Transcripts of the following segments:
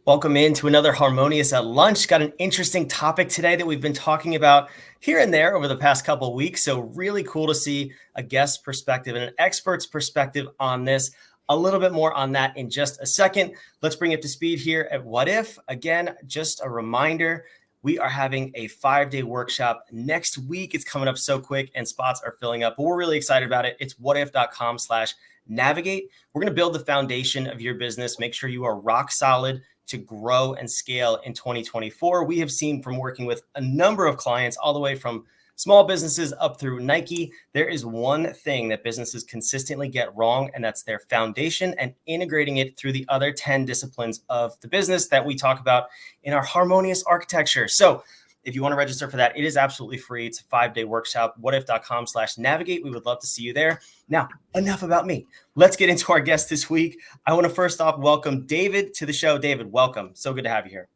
Welcome into another Harmonious at Lunch. Got an interesting topic today that we've been talking about here and there over the past couple of weeks. So really cool to see a guest perspective and an expert's perspective on this. A little bit more on that in just a second. Let's bring it to speed here at Whadif. Again, just a reminder, we are having a 5-day workshop next week. It's coming up so quick and spots are filling up, but we're really excited about it. It's whadif.com/navigate. We're going to build the foundation of your business. Make sure you are rock solid to grow and scale in 2024. We have seen from working with a number of clients all the way from small businesses up through Nike, there is one thing that businesses consistently get wrong, and that's their foundation and integrating it through the other 10 disciplines of the business that we talk about in our harmonious architecture. So if you want to register for that, it is absolutely free. It's a 5-day workshop, whadif.com/navigate. We would love to see you there. Now, enough about me. Let's get into our guest this week. I want to first off welcome David to the show. David, welcome. So good to have you here.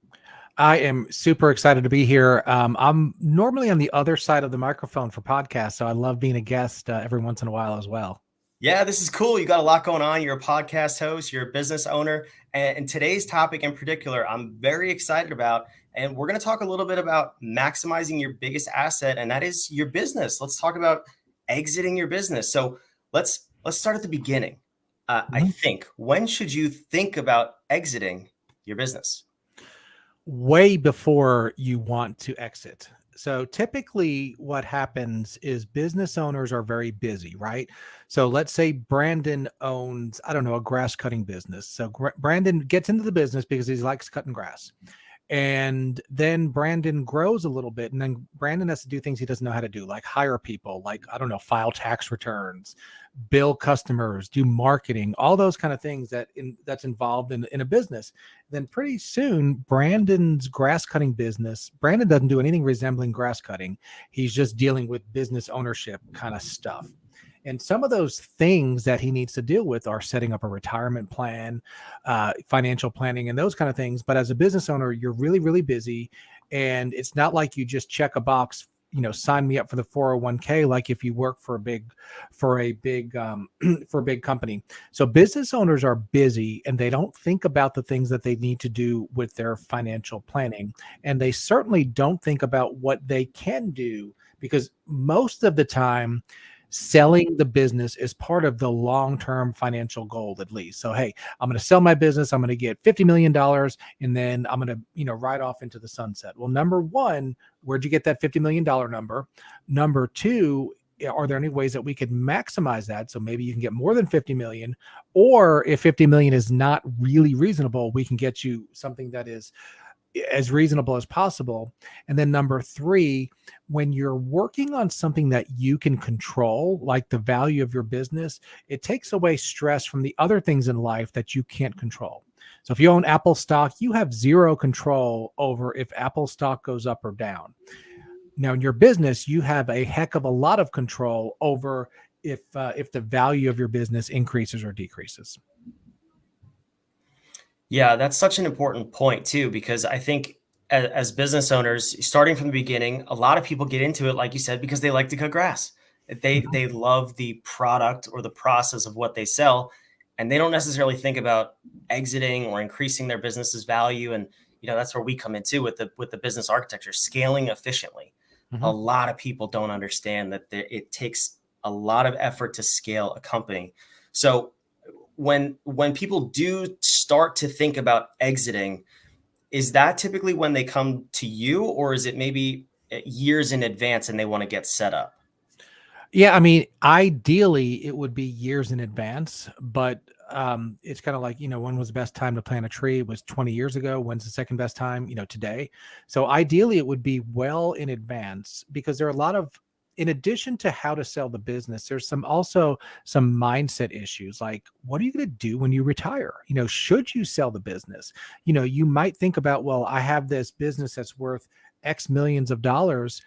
I am super excited to be here. I'm normally on the other side of the microphone for podcasts, so I love being a guest every once in a while as well. Yeah, this is cool. You got a lot going on. You're a podcast host, you're a business owner, and today's topic in particular, I'm very excited about. And we're going to talk a little bit about maximizing your biggest asset, and that is your business. Let's talk about exiting your business. So let's start at the beginning. I think, when should you think about exiting your business? Way before you want to exit. So typically what happens is business owners are very busy, right? So let's say Brandon owns, I don't know, a grass cutting business. So Brandon gets into the business because he likes cutting grass. And then Brandon grows a little bit, and then Brandon has to do things he doesn't know how to do, like hire people, like, I don't know, file tax returns, bill customers, do marketing, all those kind of things that's involved in a business. Then pretty soon, Brandon's grass cutting business, Brandon doesn't do anything resembling grass cutting. He's just dealing with business ownership kind of stuff. And some of those things that he needs to deal with are setting up a retirement plan, financial planning, and those kind of things. But as a business owner, you're really, really busy. And it's not like you just check a box, sign me up for the 401k, like if you work for a big company. So business owners are busy and they don't think about the things that they need to do with their financial planning. And they certainly don't think about what they can do, because most of the time, selling the business is part of the long-term financial goal, at least. So, hey, I'm going to sell my business. I'm going to get $50 million, and then I'm going to, ride off into the sunset. Well, number one, where'd you get that $50 million number? Number two, are there any ways that we could maximize that? So maybe you can get more than 50 million, or if 50 million is not really reasonable, we can get you something that is as reasonable as possible. And then number three, when you're working on something that you can control, like the value of your business, it takes away stress from the other things in life that you can't control. So if you own Apple stock, you have zero control over if Apple stock goes up or down. Now in your business, you have a heck of a lot of control over if the value of your business increases or decreases. Yeah, that's such an important point too, because I think as business owners, starting from the beginning, a lot of people get into it, like you said, because they like to cut grass. They love the product or the process of what they sell, and they don't necessarily think about exiting or increasing their business's value. And that's where we come into with the business architecture, scaling efficiently. A lot of people don't understand that it takes a lot of effort to scale a company. So when people do start to think about exiting, is that typically when they come to you, or is it maybe years in advance and they want to get set up? Yeah, I mean, ideally it would be years in advance, but it's kind of like, when was the best time to plant a tree? It was 20 years ago. When's the second best time? Today. So ideally it would be well in advance, because there are a lot of, in addition to how to sell the business, there's also some mindset issues. Like, what are you going to do when you retire? Should you sell the business? You might think about, well, I have this business that's worth X millions of dollars,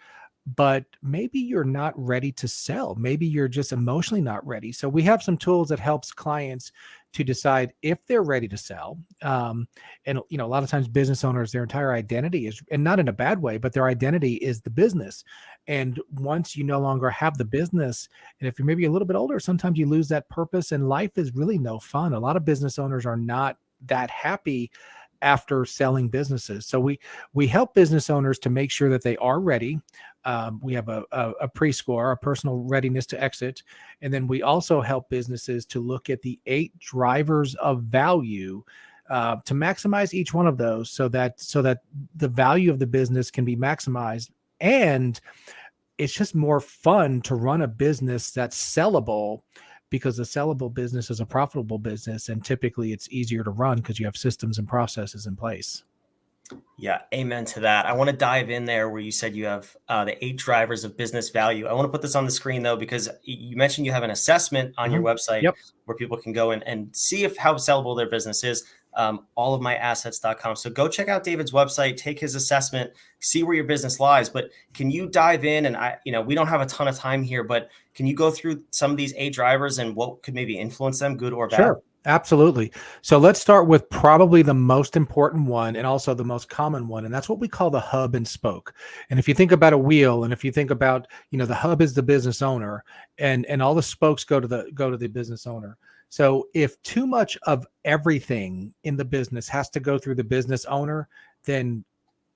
but maybe you're not ready to sell. Maybe you're just emotionally not ready. So we have some tools that helps clients to decide if they're ready to sell. And a lot of times business owners, their entire identity is, and not in a bad way, but their identity is the business. And once you no longer have the business, and if you're maybe a little bit older, sometimes you lose that purpose, and life is really no fun. A lot of business owners are not that happy after selling businesses. So we help business owners to make sure that they are ready. We have a pre-score, a personal readiness to exit, and then we also help businesses to look at the 8 drivers of value to maximize each one of those, so that the value of the business can be maximized, and it's just more fun to run a business that's sellable, because a sellable business is a profitable business, and typically it's easier to run because you have systems and processes in place. Yeah, amen to that. I want to dive in there where you said you have the 8 drivers of business value. I want to put this on the screen though, because you mentioned you have an assessment on your website Yep. where people can go and see if how sellable their business is. Allofmyassets.com. So go check out David's website, take his assessment, see where your business lies. But can you dive in? And we don't have a ton of time here, but can you go through some of these 8 drivers and what could maybe influence them, good or bad? Sure. Absolutely. So let's start with probably the most important one and also the most common one. And that's what we call the hub and spoke. And if you think about a wheel, and if you think about, the hub is the business owner, and all the spokes go to the business owner. So if too much of everything in the business has to go through the business owner, then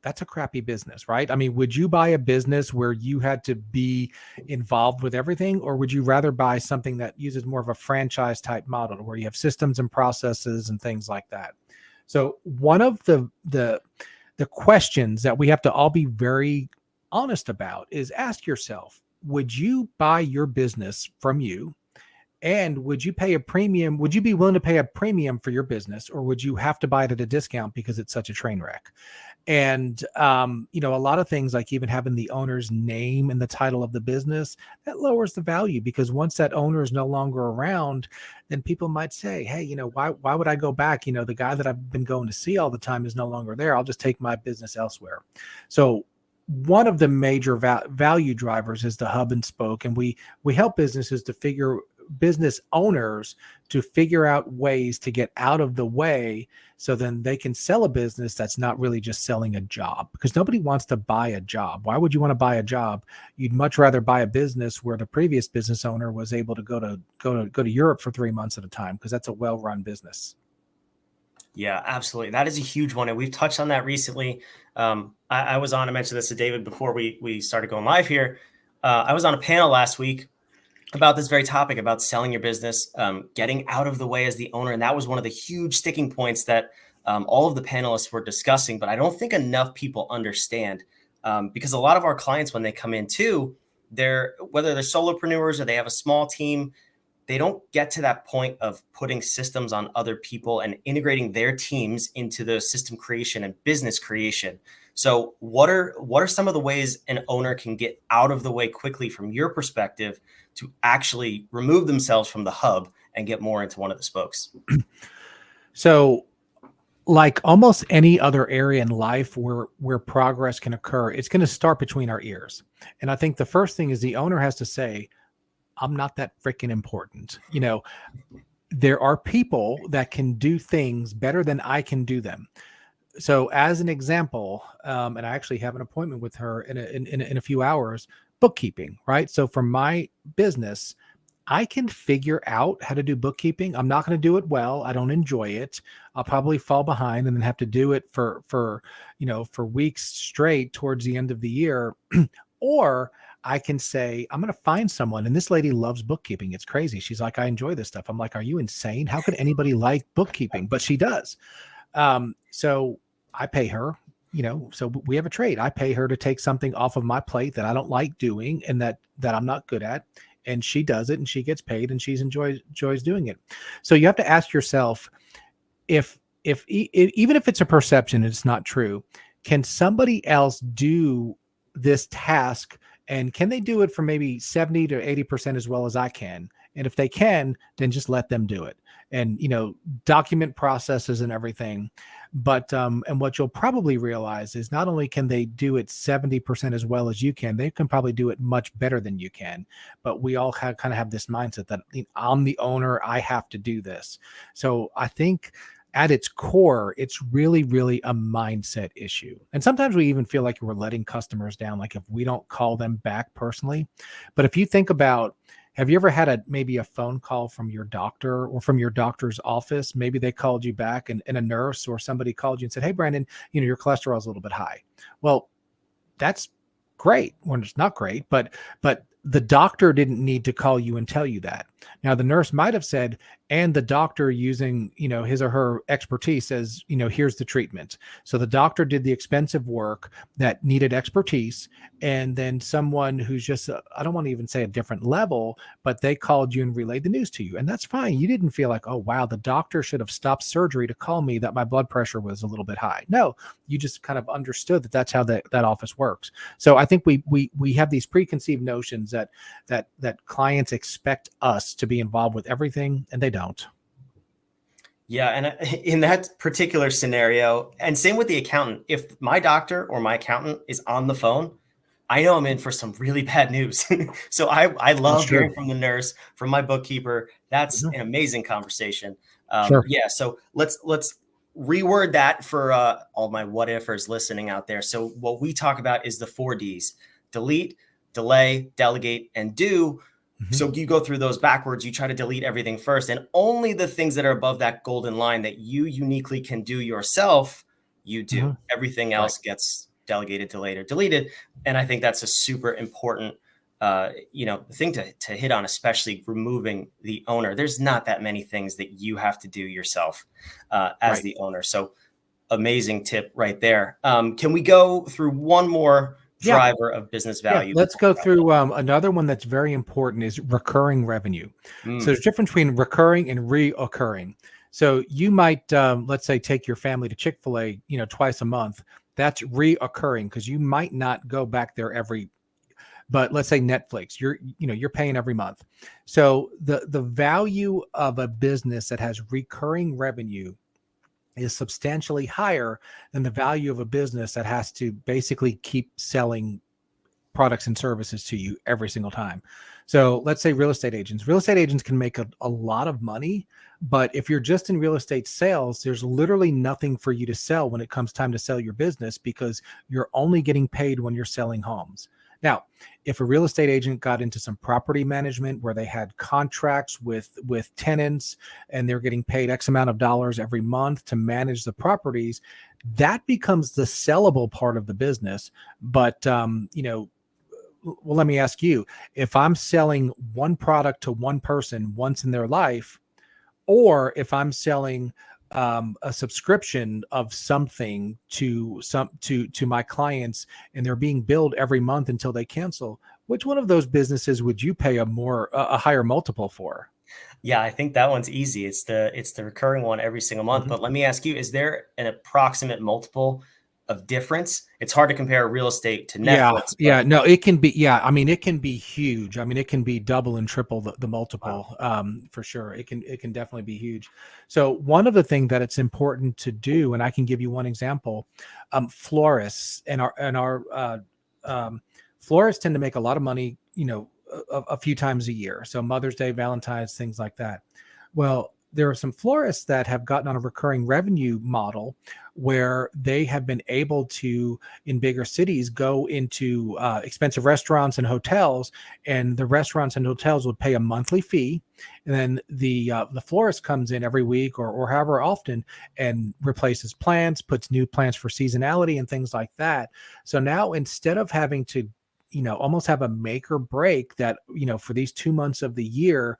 that's a crappy business, right? I mean, would you buy a business where you had to be involved with everything, or would you rather buy something that uses more of a franchise type model where you have systems and processes and things like that? So one of the questions that we have to all be very honest about is ask yourself, would you buy your business from you? And would you pay a premium? Would you be willing to pay a premium for your business, or would you have to buy it at a discount because it's such a train wreck? And, a lot of things, like even having the owner's name in the title of the business, that lowers the value, because once that owner is no longer around, then people might say, hey, why would I go back? The guy that I've been going to see all the time is no longer there. I'll just take my business elsewhere. So one of the major value drivers is the hub and spoke. And we help business owners to figure out ways to get out of the way, so then they can sell a business that's not really just selling a job, because nobody wants to buy a job. Why would you want to buy a job? You'd much rather buy a business where the previous business owner was able to go to Europe for 3 months at a time, because that's a well-run business. Yeah, absolutely. That is a huge one. And we've touched on that recently. I was on, I mentioned this to David before we started going live here. I was on a panel last week about this very topic, about selling your business, getting out of the way as the owner. And that was one of the huge sticking points that all of the panelists were discussing, but I don't think enough people understand, because a lot of our clients, when they come in too, whether they're solopreneurs or they have a small team, they don't get to that point of putting systems on other people and integrating their teams into the system creation and business creation. So what are some of the ways an owner can get out of the way quickly from your perspective to actually remove themselves from the hub and get more into one of the spokes? So, like almost any other area in life where progress can occur, it's going to start between our ears. And I think the first thing is the owner has to say, I'm not that freaking important. There are people that can do things better than I can do them. So as an example, and I actually have an appointment with her in a few hours, bookkeeping, right? So for my business, I can figure out how to do bookkeeping. I'm not going to do it well. I don't enjoy it. I'll probably fall behind and then have to do it for weeks straight towards the end of the year. Or I can say, I'm going to find someone. And this lady loves bookkeeping. It's crazy. She's like, I enjoy this stuff. I'm like, are you insane? How could anybody like bookkeeping? But she does. So I pay her, so we have a trade. I pay her to take something off of my plate that I don't like doing and that I'm not good at. And she does it and she gets paid and she enjoys doing it. So you have to ask yourself, if even if it's a perception, it's not true, can somebody else do this task, and can they do it for maybe 70 to 80% as well as I can? And if they can, then just let them do it, and document processes and everything. But and what you'll probably realize is not only can they do it 70% as well as you can, they can probably do it much better than you can. But we all kind of have this mindset that I'm the owner, I have to do this. So I think at its core, it's really, really a mindset issue. And sometimes we even feel like we're letting customers down, like if we don't call them back personally. But if you think about, Have you ever had maybe a phone call from your doctor or from your doctor's office? Maybe they called you back, and a nurse or somebody called you and said, "Hey, Brandon, your cholesterol is a little bit high." Well, that's great when it's not great, but the doctor didn't need to call you and tell you that. Now the nurse might have said, and the doctor using, his or her expertise says, here's the treatment. So the doctor did the expensive work that needed expertise, and then someone who's just I don't want to even say a different level, but they called you and relayed the news to you, and that's fine. You didn't feel like, oh wow, the doctor should have stopped surgery to call me that my blood pressure was a little bit high. No, you just kind of understood that that's how that office works. So I think we have these preconceived notions that clients expect us to be involved with everything, and they don't. Yeah, and in that particular scenario, and same with the accountant, if my doctor or my accountant is on the phone, I know I'm in for some really bad news. So I That's love true. hearing from the nurse, from my bookkeeper. That's Mhm. an amazing conversation. Sure. Yeah, so let's reword that for all my what ifers listening out there. So what we talk about is the 4 Ds: delete, delay, delegate, and do. Mhm. So you go through those backwards. You try to delete everything first, and only the things that are above that golden line that you uniquely can do yourself, you do. Mhm. Everything Right. else gets delegated, delayed, or deleted. And I think that's a super important, thing to hit on, especially removing the owner. There's not that many things that you have to do yourself as Right. the owner. So amazing tip right there. Can we go through one more Yeah. driver of business Yeah, value let's before we go wrap it up? through another one that's very important is recurring revenue. So Mm. there's a difference between recurring and reoccurring. So you might, let's say, take your family to Chick-fil-A, twice a month. That's reoccurring because you might not go back there but let's say Netflix, you're paying every month. So the value of a business that has recurring revenue is substantially higher than the value of a business that has to basically keep selling products and services to you every single time. So let's say real estate agents. Real estate agents can make a lot of money, but if you're just in real estate sales, there's literally nothing for you to sell when it comes time to sell your business because you're only getting paid when you're selling homes. Now, if a real estate agent got into some property management where they had contracts with tenants and they're getting paid X amount of dollars every month to manage the properties, that becomes the sellable part of the business. But well, let me ask you, if I'm selling one product to one person once in their life, or if I'm selling a subscription of something to my clients and they're being billed every month until they cancel, which one of those businesses would you pay a higher multiple for? Yeah, I think that one's easy. It's the recurring one every single month. Mhm. But let me ask you, is there an approximate multiple of difference? It's hard to compare real estate to Yeah, Netflix, but yeah, no, it can be. Yeah, I mean, it can be huge. I mean, it can be double and triple the wow. multiple, for sure. It can definitely be huge. So one of the things that it's important to do, and I can give you one example, florists and our florists tend to make a lot of money, a few times a year. So Mother's Day, Valentine's, things like that. Well, there are some florists that have gotten on a recurring revenue model where they have been able to, in bigger cities, go into expensive restaurants and hotels, and the restaurants and hotels would pay a monthly fee, and then the florist comes in every week or however often and replaces plants, puts new plants for seasonality and things like that. So now instead of having to almost have a make or break that for these 2 months of the year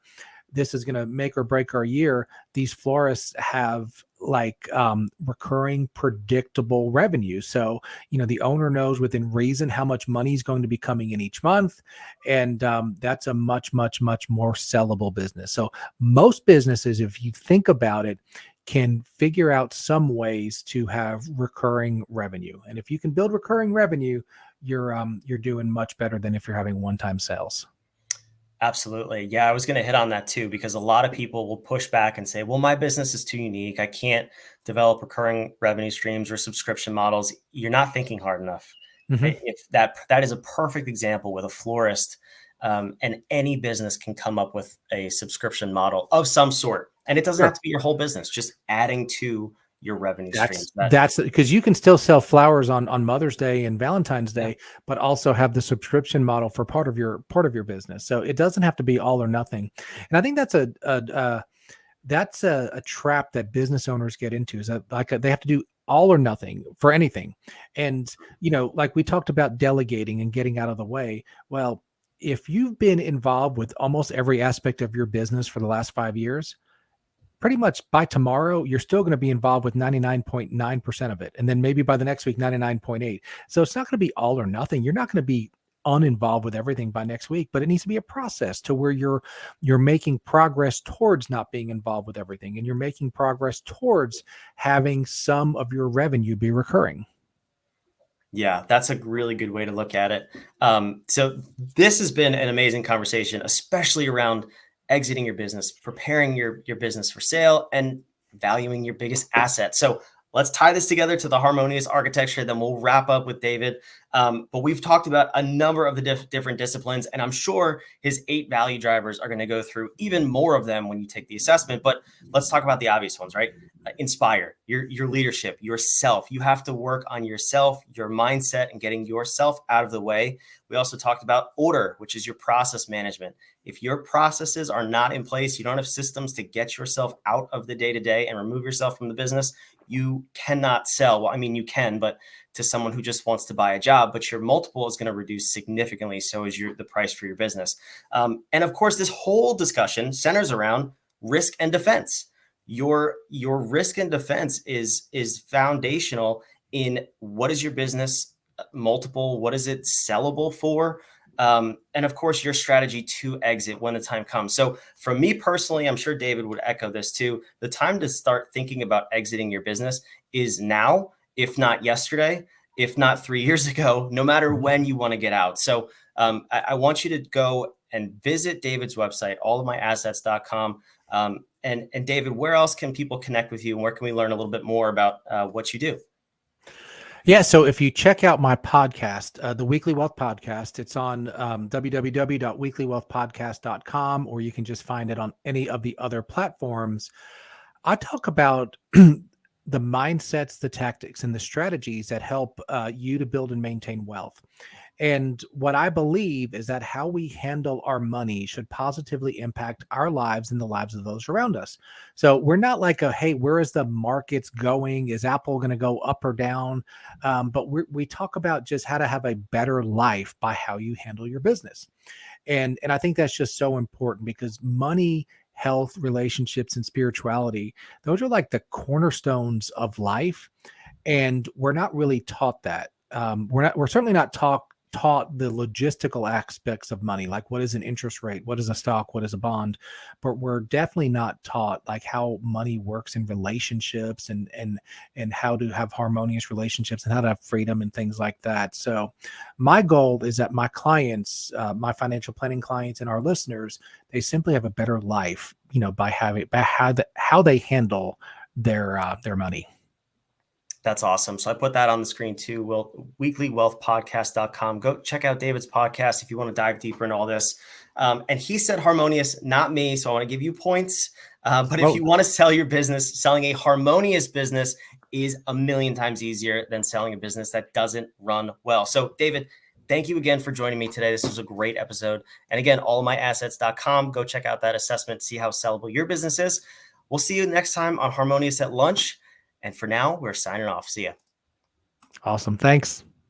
this is going to make or break our year, these florists have like recurring predictable revenue. So the owner knows within reason how much money is going to be coming in each month, and that's a much more sellable business. So most businesses, if you think about it, can figure out some ways to have recurring revenue, and if you can build recurring revenue, you're doing much better than if you're having one-time sales. Absolutely. Yeah, I was going to hit on that too, because a lot of people will push back and say, well, my business is too unique. I can't develop recurring revenue streams or subscription models. You're not thinking hard enough. Mhm. If that is a perfect example with a florist, and any business can come up with a subscription model of some sort. And it doesn't have Sure. to be your whole business, just adding to your revenue streams. That's because you can still sell flowers on Mother's Day and Valentine's Day, but also have the subscription model for part of your business. So it doesn't have to be all or nothing. And I think that's a trap that business owners get into, is that they have to do all or nothing for anything. And, like we talked about delegating and getting out of the way. Well, if you've been involved with almost every aspect of your business for the last 5 years, pretty much by tomorrow, you're still going to be involved with 99.9% of it. And then maybe by the next week, 99.8. So it's not going to be all or nothing. You're not going to be uninvolved with everything by next week, but it needs to be a process to where you're making progress towards not being involved with everything. And you're making progress towards having some of your revenue be recurring. Yeah, that's a really good way to look at it. So this has been an amazing conversation, especially around exiting your business, preparing your business for sale, and valuing your biggest asset. So let's tie this together to the harmonious architecture, then we'll wrap up with David. But we've talked about a number of the different disciplines, and I'm sure his 8 value drivers are going to go through even more of them when you take the assessment. But let's talk about the obvious ones, right? Inspire your leadership, yourself. You have to work on yourself, your mindset, and getting yourself out of the way. We also talked about order, which is your process management. If your processes are not in place, you don't have systems to get yourself out of the day-to-day and remove yourself from the business, you cannot sell. Well, I mean, you can, but to someone who just wants to buy a job, but your multiple is going to reduce significantly. So is the price for your business. And of course, this whole discussion centers around risk and defense. Your risk and defense is foundational in what is your business multiple, what is it sellable for, and of course your strategy to exit when the time comes. So for me personally, I'm sure David would echo this too. The time to start thinking about exiting your business is now, if not yesterday, if not 3 years ago, no matter when you want to get out. So I want you to go and visit David's website, allofmyassets.com. And David, where else can people connect with you, and where can we learn a little bit more about what you do? Yeah. So if you check out my podcast, the Weekly Wealth Podcast, it's on www.weeklywealthpodcast.com, or you can just find it on any of the other platforms. I talk about the mindsets, the tactics, and the strategies that help you to build and maintain wealth. And what I believe is that how we handle our money should positively impact our lives and the lives of those around us. So we're not like hey, where is the markets going? Is Apple going to go up or down? But we talk about just how to have a better life by how you handle your business. And I think that's just so important, because money, health, relationships, and spirituality, those are like the cornerstones of life. And we're not really taught that. We're certainly not taught the logistical aspects of money, like what is an interest rate, what is a stock, what is a bond, but we're definitely not taught like how money works in relationships, and how to have harmonious relationships, and how to have freedom and things like that. So my goal is that my clients, my financial planning clients and our listeners, they simply have a better life, by how they handle their money. That's awesome. So I put that on the screen too. Weeklywealthpodcast.com. Go check out David's podcast if you want to dive deeper in all this. And he said harmonious, not me. So I want to give you points. But if you want to sell your business, selling a harmonious business is a million times easier than selling a business that doesn't run well. So David, thank you again for joining me today. This was a great episode. And again, allofmyassets.com. Go check out that assessment, see how sellable your business is. We'll see you next time on Harmonious at Lunch. And for now, we're signing off. See ya. Awesome. Thanks.